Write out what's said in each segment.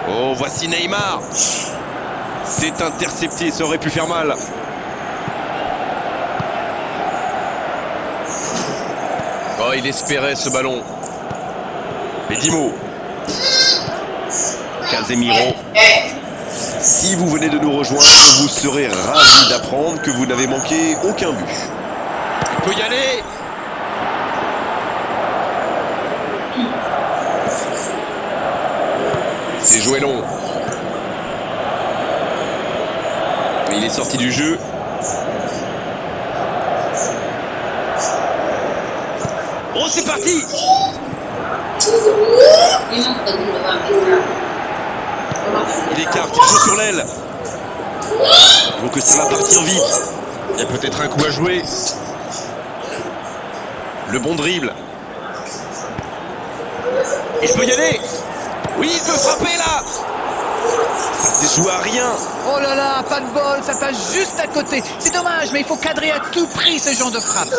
Oh, voici Neymar. C'est intercepté, ça aurait pu faire mal. Oh, il espérait ce ballon. Bedimo. Casemiro. Si vous venez de nous rejoindre, vous serez ravis d'apprendre que vous n'avez manqué aucun but. Il peut y aller. C'est joué long. Mais il est sorti du jeu. Oh, c'est parti. Il écarte, il joue sur l'aile. Donc ça va partir vite. Il y a peut-être un coup à jouer. Le bon dribble. Il peut y aller. Oui, il peut frapper là. Ça s'est joué à rien. Oh là là, pas de bol, ça passe juste à côté. C'est dommage, mais il faut cadrer à tout prix ce genre de frappe.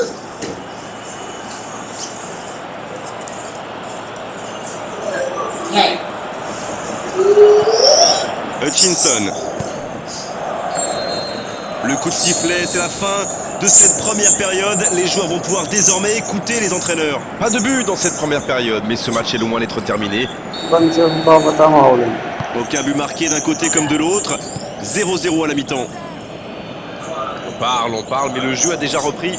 Hutchinson. Le coup de sifflet, c'est la fin de cette première période. Les joueurs vont pouvoir désormais écouter les entraîneurs. Pas de but dans cette première période, mais ce match est loin d'être terminé. Aucun but marqué d'un côté comme de l'autre. 0-0 à la mi-temps. On parle, mais le jeu a déjà repris.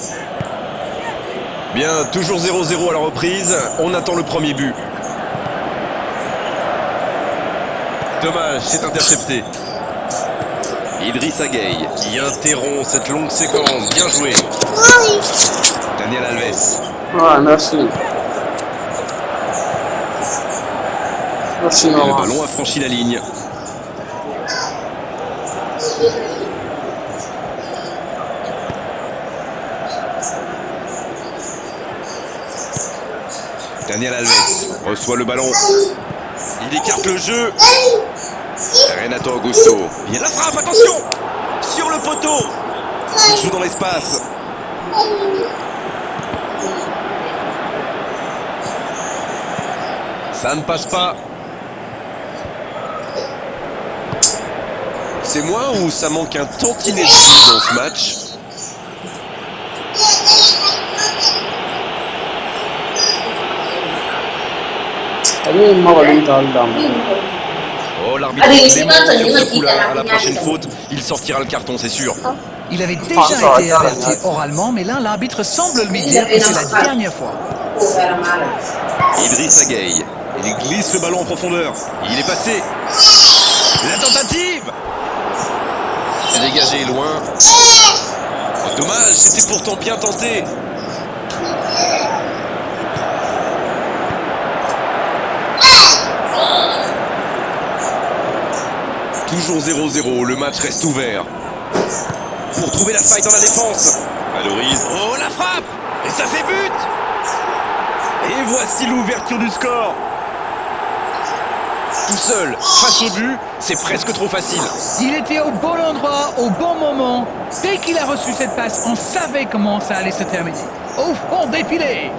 Bien, toujours 0-0 à la reprise. On attend le premier but. Dommage, c'est intercepté. Idrissa Gueye qui interrompt cette longue séquence. Bien joué. Daniel Alves. Ah, merci. Merci, Et le ballon a franchi la ligne. Daniel Alves reçoit le ballon. Il écarte le jeu. Renato Augusto. Il y a la frappe, attention. Sur le poteau. Il joue dans l'espace. Ça ne passe pas. C'est moi ou ça manque un tantinet de jeu dans ce match? Oh, l'arbitre est clément sur ce coup-là. À la prochaine faute, il sortira le carton, c'est sûr. Il avait déjà été averti oralement, mais là, l'arbitre semble lui dire que c'est la dernière fois. Idrissa Gueye. Il glisse le ballon en profondeur. Il est passé. La tentative. C'est dégagé loin. Oh, dommage, c'était pourtant bien tenté. Toujours 0-0, le match reste ouvert. Pour trouver la faille dans la défense. Valorise. Oh, la frappe. Et ça fait but. Et voici l'ouverture du score. Tout seul, face au but, c'est presque trop facile. Il était au bon endroit, au bon moment. Dès qu'il a reçu cette passe, on savait comment ça allait se terminer. Au fond défilé.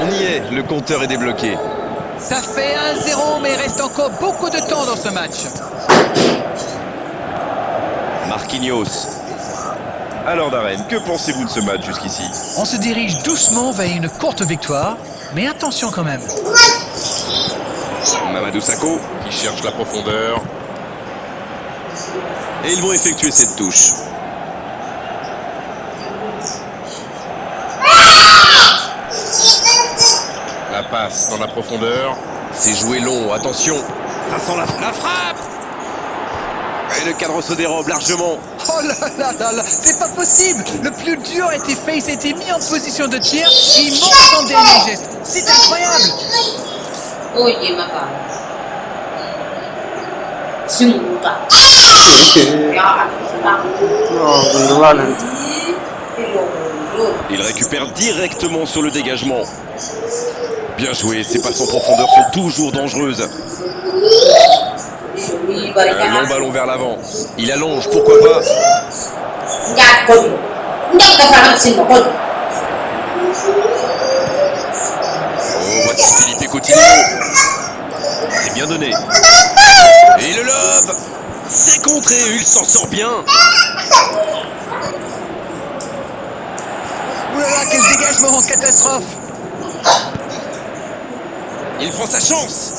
On y est, le compteur est débloqué. Ça fait 1-0, mais il reste encore beaucoup de temps dans ce match. Marquinhos. Alors Darren, que pensez-vous de ce match jusqu'ici? On se dirige doucement vers une courte victoire, mais attention quand même. Mamadou Sakho qui cherche la profondeur. Et ils vont effectuer cette touche. La passe dans la profondeur. C'est joué long, attention. Ça sent la frappe. Et le cadre se dérobe largement. Oh là là là là, c'est pas possible. Le plus dur a été fait, il s'est été mis en position de tir et il manque son dernier geste. C'est incroyable. Il récupère directement sur le dégagement. Bien joué, ses passes en profondeur sont toujours dangereuses. Un long ballon vers l'avant. Il allonge, pourquoi pas. complètement en catastrophe. Il prend sa chance.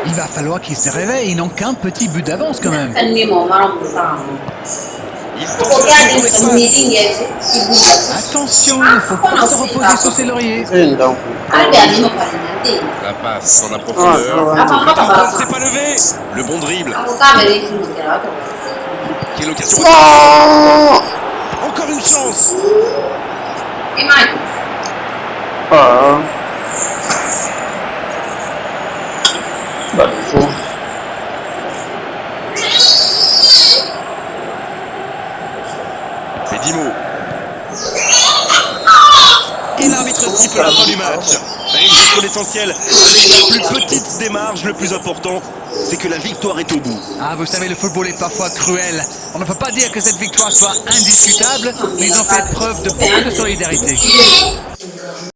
Il va falloir qu'il se réveille. Ils n'ont qu'un petit but d'avance quand même. Il tente la contre espace. Attention, il ne faut pas se reposer sur ses lauriers. La passe dans la profondeur. Encore, c'est pas levé. Le bon dribble. Quelle occasion. Encore une chance. Dimo. Et l'arbitre siffle la fin du match. Il joue sur l'essentiel. Avec la plus petite des marges, le plus important, c'est que la victoire est au bout. Ah, vous savez, le football est parfois cruel. On ne peut pas dire que cette victoire soit indiscutable, mais ils ont fait preuve de beaucoup de solidarité.